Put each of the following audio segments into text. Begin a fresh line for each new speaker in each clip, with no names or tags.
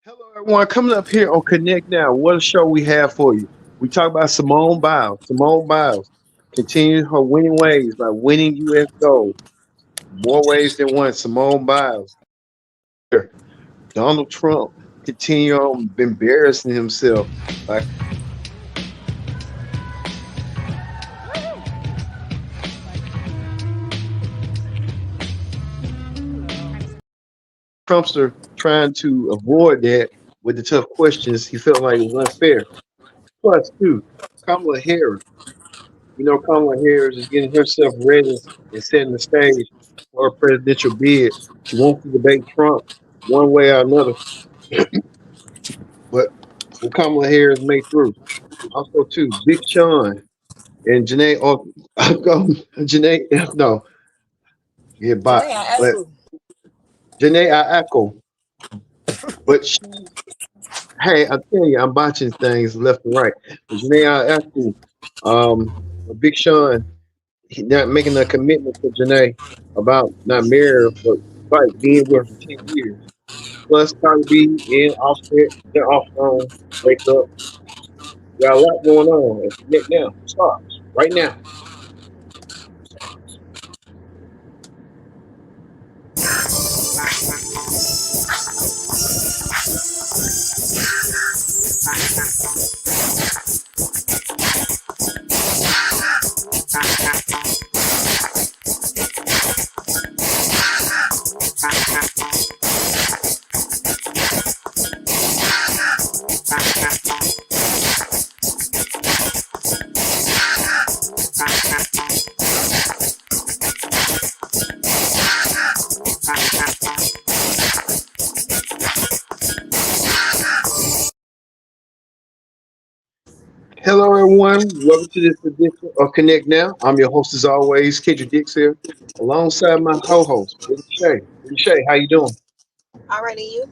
Hello, everyone. Coming up here on Connect Now. What a show we have for you. We talk about Simone Biles. Simone Biles continues her winning ways by winning U.S. gold. More ways than one. Simone Biles. Here, Donald Trump continue on embarrassing himself by Trumpster trying to avoid that with the tough questions. He felt like it was unfair. Plus, too, Kamala Harris. Kamala Harris is getting herself ready and setting the stage for a presidential bid. She wants to debate Trump one way or another, but Kamala Harris made through. Also, too, Big Sean and Janae, Janae, no, yeah,
Janae,
bot,
I asked
but
who?
Janae, I echo, but hey, I tell you, I'm botching things left and right. But Janae, I echo, um, Big Sean he not making a commitment to Janae about not marrying her, but like being with her for 10 years. Plus Cardi B and Offset, they're off wake up. Got a lot going on. And Connect now starts right now. Hello, everyone. Welcome to this edition of Connect Now. I'm your host, as always, Kendrick Dix here, alongside my co-host, Billy Shay. Billy Shay, how you doing?
Alrighty, you.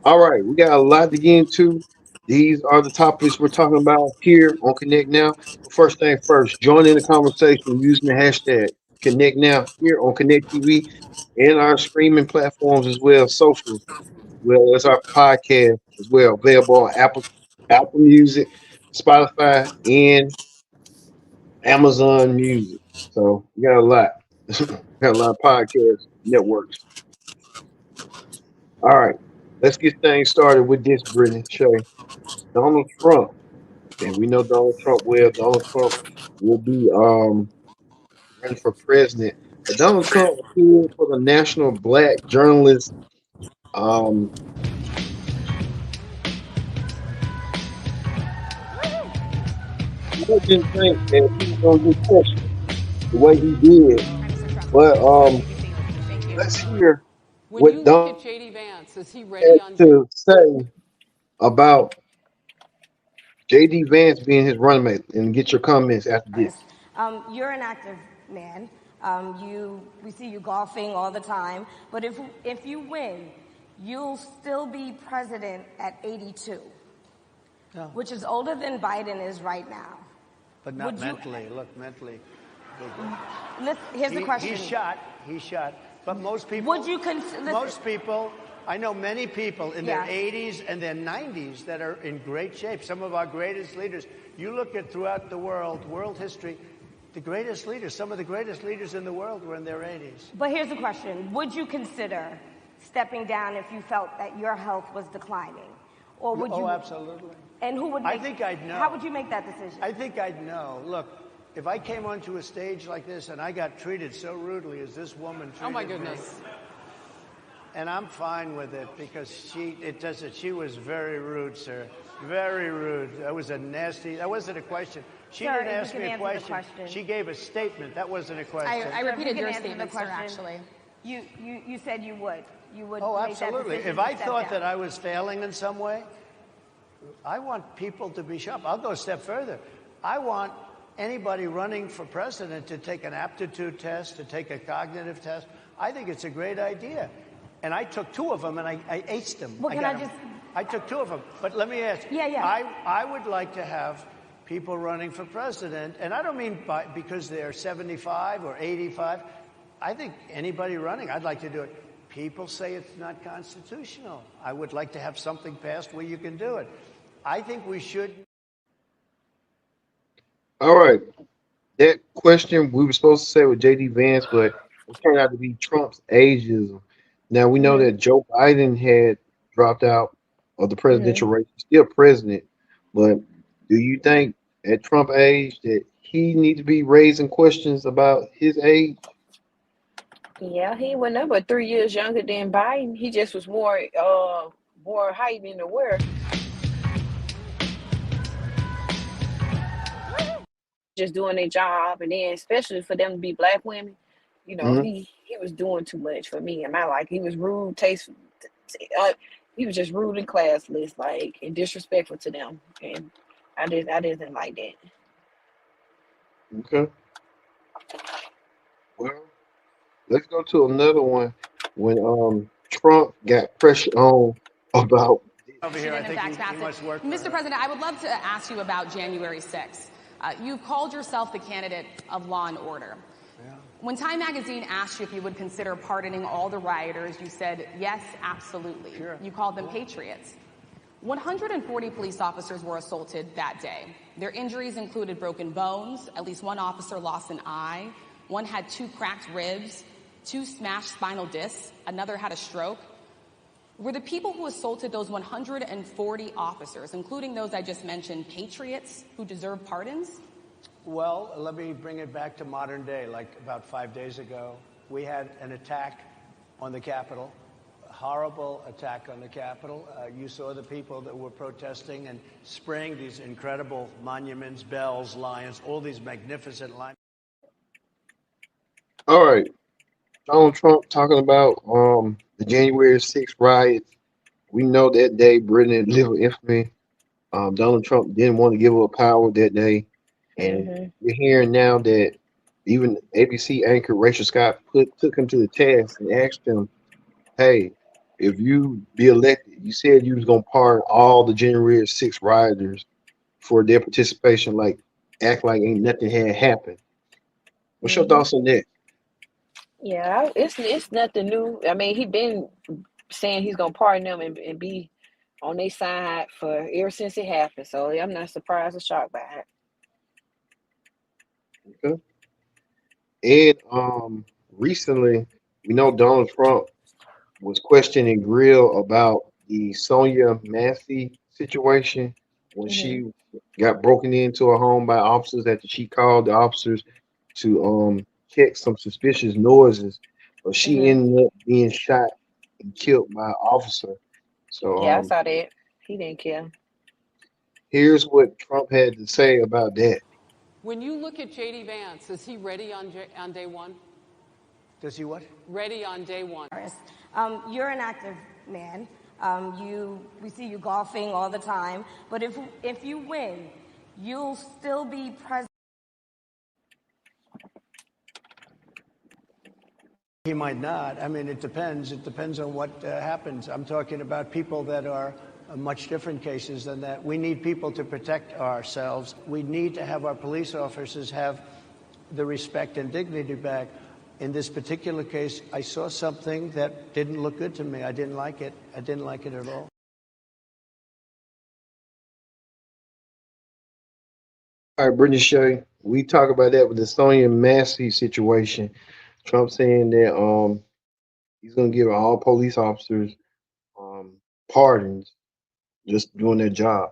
All right, we got a lot to get into. These are the topics we're talking about here on Connect Now. But first thing first, join in the conversation using the hashtag Connect Now here on Connect TV and our streaming platforms as well, socials, as well as our podcast as well, available on Apple Music, Spotify, and Amazon Music. So we got a lot. Got a lot of podcast networks. All right, let's get things started with this, Brittany Shay. Donald Trump, and we know Donald Trump well. Donald Trump will be running for president. But Donald Trump appeared for the National Black Journalist. Um, I didn't think that he was going to get questioned the way he did. But let's hear
When
what
you look
Donald
at JD Vance, is he ready
had
on
to say about JD Vance being his running mate, and get your comments after this.
You're an active man. We see you golfing all the time. But if you win, you'll still be president at 82, which is older than Biden is right now.
But not
Would you-
mentally. Look, mentally.
Here's the question.
He's shot. He's shot. But most people.
Would you consider?
Most people. I know many people in their
Yeah.
80s and their 90s that are in great shape. Some of our greatest leaders. You look at throughout the world history, the greatest leaders, some of the greatest leaders in the world were in their 80s.
But here's the question: would you consider stepping down if you felt that your health was declining, or would you?
Oh, absolutely.
And who would?
I think I'd know.
How would you make that decision?
I think I'd know. Look, if I came onto a stage like this and I got treated so rudely as this woman treated
Oh my
me,
goodness.
and I'm fine with it because she was very rude, sir. Very rude. That was a nasty, that wasn't a question. She
Sir,
didn't
you
ask
can
me a
answer the
question.
question.
She gave a statement. That wasn't a question.
I repeated
you
your
can answer the
statement, sir,
question.
actually.
You said you would. You would
Oh,
make
absolutely.
that decision
If
to
I
step
thought
down.
that I was failing in some way, I want people to be sharp. I'll go a step further. I want anybody running for president to take an aptitude test, to take a cognitive test. I think it's a great idea. And I took two of them and I aced them.
Well, can
got
I just-
them. I took two of them. But let me ask you.
Yeah.
I would like to have people running for president, and I don't mean because they're 75 or 85. I think anybody running, I'd like to do it. People say it's not constitutional. I would like to have something passed where you can do it. I think we should.
All right. That question we were supposed to say with JD Vance, but it turned out to be Trump's ageism. Now we know
Mm-hmm.
that Joe Biden had dropped out of the
Mm-hmm.
presidential race, he's still president. But do you think at Trump age that he need to be raising questions about his age?
Yeah, he went up but 3 years younger than Biden. He just was more heightened and aware, just doing their job, and then especially for them to be black women,
Hmm.
he was doing too much for me. And I like he was rude, tasteful. Uh, he was just rude and classless, like and disrespectful to them, and I didn't like that.
Okay. Well, let's go to another one when Trump got pressure on about
Over here, I think he must work for
Mr.
her.
President, I would love to ask you about January 6th. You've called yourself the candidate of law and order.
Yeah.
When Time Magazine asked you if you would consider pardoning all the rioters, you said, yes, absolutely.
Sure.
You called them patriots. 140 police officers were assaulted that day. Their injuries included broken bones, at least one officer lost an eye, one had 2 cracked ribs, 2 smashed spinal discs, another had a stroke. Were the people who assaulted those 140 officers, including those I just mentioned, patriots who deserve pardons?
Well, let me bring it back to modern day. Like about 5 days ago, we had an attack on the Capitol, a horrible attack on the Capitol. You saw the people that were protesting and spraying these incredible monuments, bells, lions, all these magnificent lions.
all right. Donald Trump talking about the January 6th riots. We know that day Britain lived with infamy. Donald Trump didn't want to give up power that day, and
Mm-hmm.
we're hearing now that even ABC anchor Rachel Scott took him to the task and asked him, "Hey, if you be elected, you said you was gonna pardon all the January 6th rioters for their participation, like act like ain't nothing had happened." What's your
Mm-hmm.
thoughts on that?
Yeah, it's nothing new. I mean, he been saying he's gonna pardon them and be on their side for ever since it happened. So I'm not surprised or shocked by it.
Okay. And recently, we know Donald Trump was questioning Grill about the Sonia Massey situation when
Hmm.
she got broken into her home by officers after she called the officers to check some suspicious noises, but she
Hmm.
ended up being shot and killed by an officer. So
Yeah, I saw that. He didn't care.
here's what Trump had to say about that.
When you look at J.D. Vance, is he ready on day one?
Does he what?
Ready on day one.
You're an active man. We see you golfing all the time. But if you win, you'll still be president.
He might not. I mean, it depends. It depends on what happens. I'm talking about people that are much different cases than that. We need people to protect ourselves. We need to have our police officers have the respect and dignity back. In this particular case, I saw something that didn't look good to me. I didn't like it. I didn't like it at all.
All right, Brittany Shay, we talk about that with the Sonia Massey situation. Trump saying that he's gonna give all police officers um pardons just doing their job.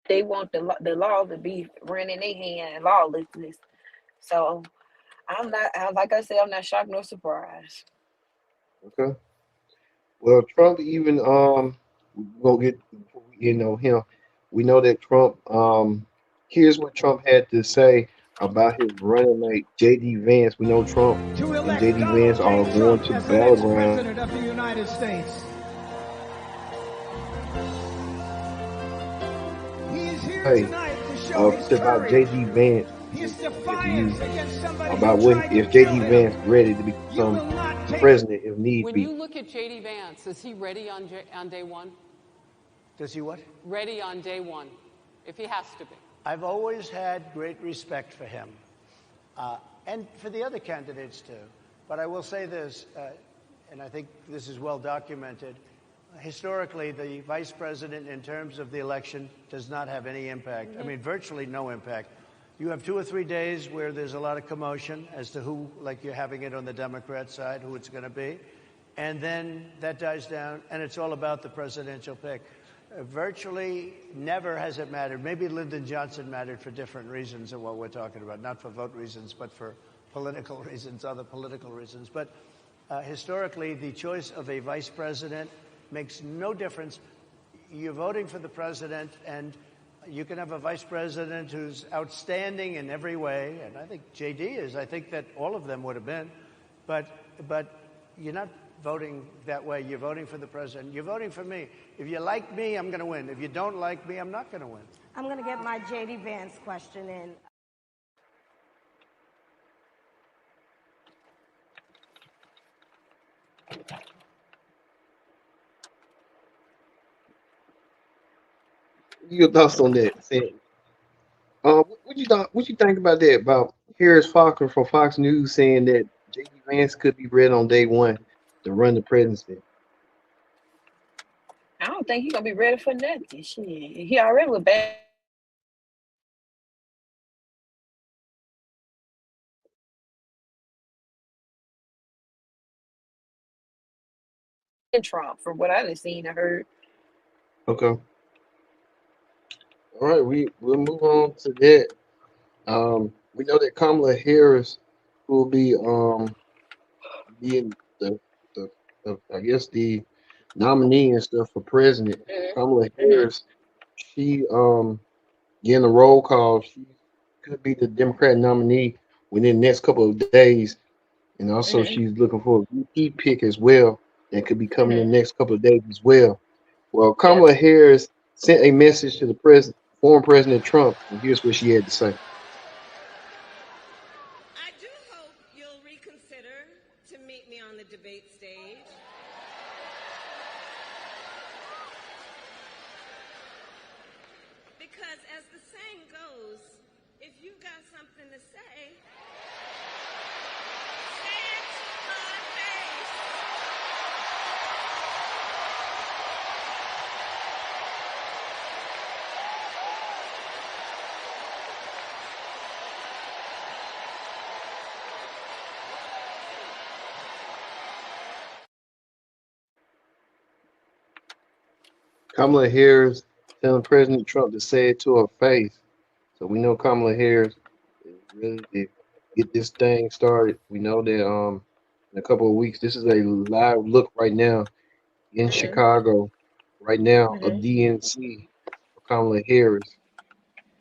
They want the law to be running in their hand and lawlessness. So like I said, I'm not shocked nor surprised.
Okay. Well, Trump even we're gonna get him. We know that Trump here's what Trump had to say about his running mate JD Vance. We know Trump
To
and
elect
JD
Donald
Vance are
J.
going
Trump
to the
as the next
battleground.
president of the United States. He is here
Hey,
tonight to show his
about
courage,
JD Vance
his
to
defiance
you
against somebody
about
who
what
tried to
if
kill
JD
him.
Vance ready to
You
become
will not take it.
president if need
When you
be.
look at J.D. Vance, is he ready on day one?
Does he what?
Ready on day one, if he has to be.
I've always had great respect for him. and for the other candidates too. But I will say this, and I think this is well documented. Historically, the vice president, in terms of the election, does not have any impact. I mean, virtually no impact. You have 2 or 3 days where there's a lot of commotion as to who, like you're having it on the Democrat side, who it's going to be. And then that dies down, and it's all about the presidential pick. Virtually never has it mattered. Maybe Lyndon Johnson mattered for different reasons than what we're talking about, not for vote reasons, but for political reasons, other political reasons. But historically, the choice of a vice president makes no difference. You're voting for the president, and you can have a vice president who's outstanding in every way, and I think J.D. is. I think that all of them would have been. But you're not voting that way. You're voting for the president. You're voting for me. If you like me, I'm going to win. If you don't like me, I'm not going to win.
I'm going to get my J.D. Vance question in.
Your thoughts on that? What you think about that? About Harris Falker from Fox News saying that J.D. Vance could be ready on day one to run the presidency.
I don't think he's gonna be ready for nothing. Shit, he already was bad in Trump, from what I done seen and heard.
Okay. All right. We'll move on to that. We know that Kamala Harris will be being the I guess the nominee and stuff for president. Kamala
Mm-hmm.
Harris, she getting a roll call. She could be the Democrat nominee within the next couple of days. And also,
Mm-hmm.
she's looking for a VP pick as well that could be coming in
Mm-hmm.
the next couple of days as well. Well,
Yeah.
Kamala Harris sent a message to the former President Trump, and here's what she had to say.
I do hope you'll reconsider to meet me on the debate stage. Because as the saying goes, if you've got something to say, say it to my face.
Kamala Harris telling President Trump to say it to her face. So we know Kamala Harris is ready to get this thing started. We know that in a couple of weeks, this is a live look right now in
Mm-hmm.
Chicago. Right now, a
Mm-hmm.
DNC for Kamala Harris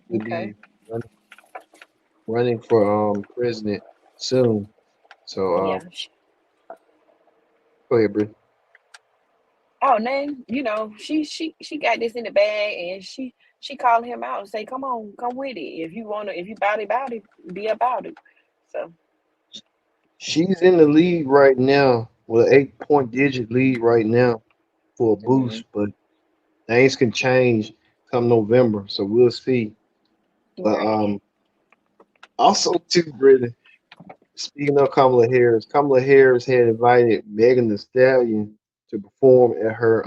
will
Okay.
be running for president soon. So
Yeah.
go ahead, Britt.
Oh, then she got this in the bag, and she called him out and say, "Come on, come with it. If you about it, be about it." So.
She's in the lead right now with an 8 point digit lead right now for a
Mm-hmm.
boost, but things can change come November, so we'll see. But
Right.
also too, Brittany, speaking of Kamala Harris had invited Megan Thee Stallion to perform at her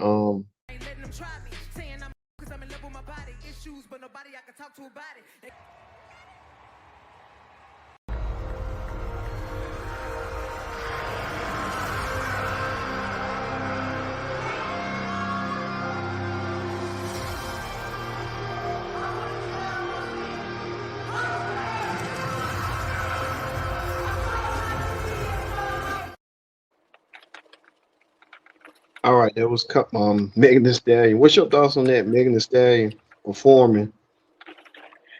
all right, that was Megan Thee Stallion. What's your thoughts on that? Megan Thee Stallion performing.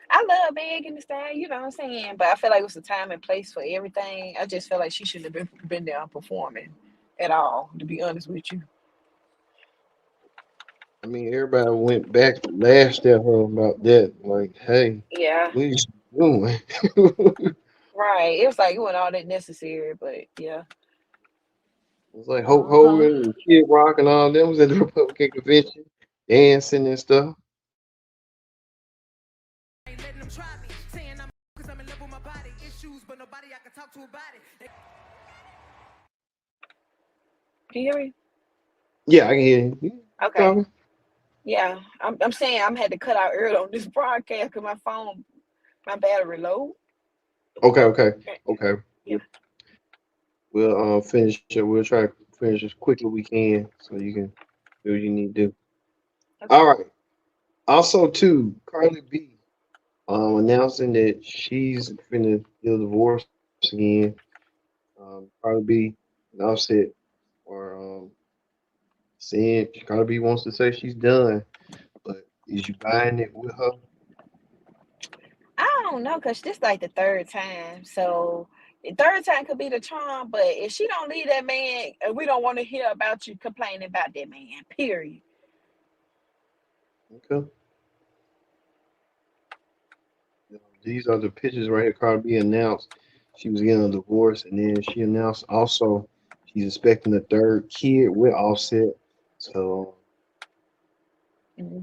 I love Megan Thee Stallion, you know what I'm saying? But I feel like it was a time and place for everything. I just feel like she shouldn't have been there performing at all, to be honest with you.
I mean, everybody went back lashed at her about that. Like, hey,
Yeah,
what is she doing?
right. It was like it wasn't all that necessary, but yeah.
It's like Hulk
Uh-huh.
Hogan and Kid Rock and all them was at the Republican convention, dancing and stuff.
Can you hear me?
Yeah, I can hear you. You
Okay.
talking?
Yeah, I'm saying I'm had to cut out early on this broadcast because my battery low.
Okay, okay, okay.
Yeah.
We'll finish it. We'll try to finish as quickly as we can so you can do what you need to do. All
Okay.
right. Also, too, Cardi B announcing that she's finna get a divorce again. Cardi B and Offset are saying Cardi B wants to say she's done, but is you buying it with her?
I don't know because this like the third time, so the third time could be the charm. But if she don't leave that man, we don't want to hear about you complaining about that man. Period.
Okay. These are the pictures right here. Cardi B announced she was getting a divorce, and then she announced also she's expecting a third kid with Offset. So
Hmm.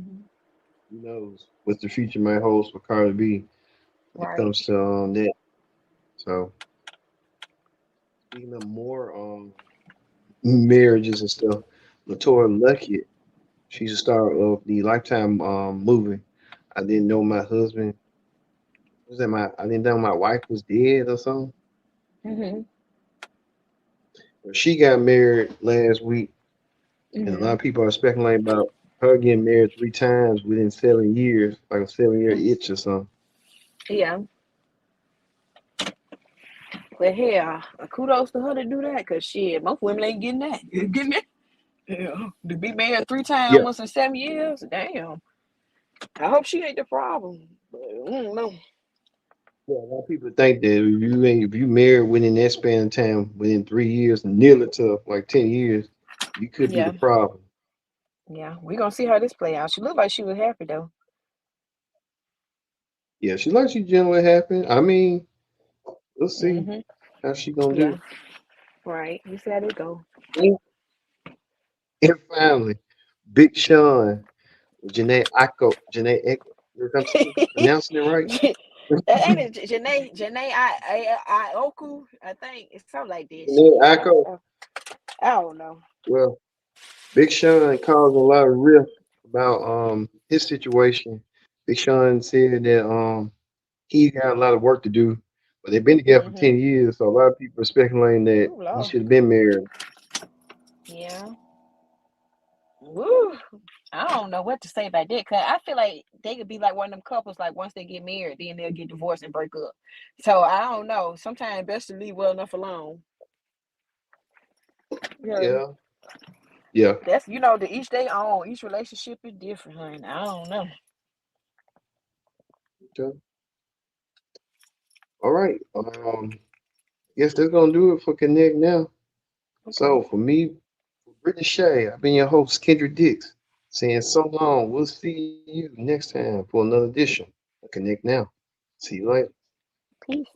who knows what the future might hold for Cardi B when it
Right.
comes to that. So speaking of more marriages and stuff, Latoya Luckett, she's a star of the Lifetime movie. I didn't know my husband was that my I didn't know my wife was dead or something.
Hmm.
Well, she got married last week, and a lot
Hmm.
of people are speculating about her getting married 3 times within 7 years, like a 7 year itch or something.
Yeah. But hell, kudos to her to do that because shit, most women ain't getting that. You getting it? Yeah. To be married three times
Yeah,
almost in 7 years, damn. I hope she ain't the problem. But I don't know.
yeah. A lot of people think that if you married within that span of time, within 3 years, nearly to like 10 years, you could be the
Yeah.
problem.
Yeah. We gonna see how this play out. She looked like she was happy though.
Yeah, she like she generally happen. I mean, we'll see
Hmm.
how she gonna
Yeah.
do.
Right. You see how they go.
And finally, Big Sean, Janae Echo. I'm pronouncing it right.
Ain't it Janae I Oku? I think it's something like this
Janae
shit.
Echo.
I don't know.
Well, Big Sean caused a lot of rift about his situation. Big Sean said that he got a lot of work to do, but they've been together for
Hmm.
10 years, so a lot of people are speculating that
Oh
he
Lord.
should have been married.
Yeah. Woo. I don't know what to say about that because I feel like they could be like one of them couples. Like once they get married, then they'll get divorced and break up. So I don't know. Sometimes best to leave well enough alone. Yeah,
Yeah, yeah.
that's the each they own. Each relationship is different, honey. I don't know.
Okay. All right. Guess that's gonna do it for Connect now.
Okay.
So for me, for Brittany Shay, I've been your host, Kendra Dix, saying so long. We'll see you next time for another edition of Connect Now. See you later.
Peace.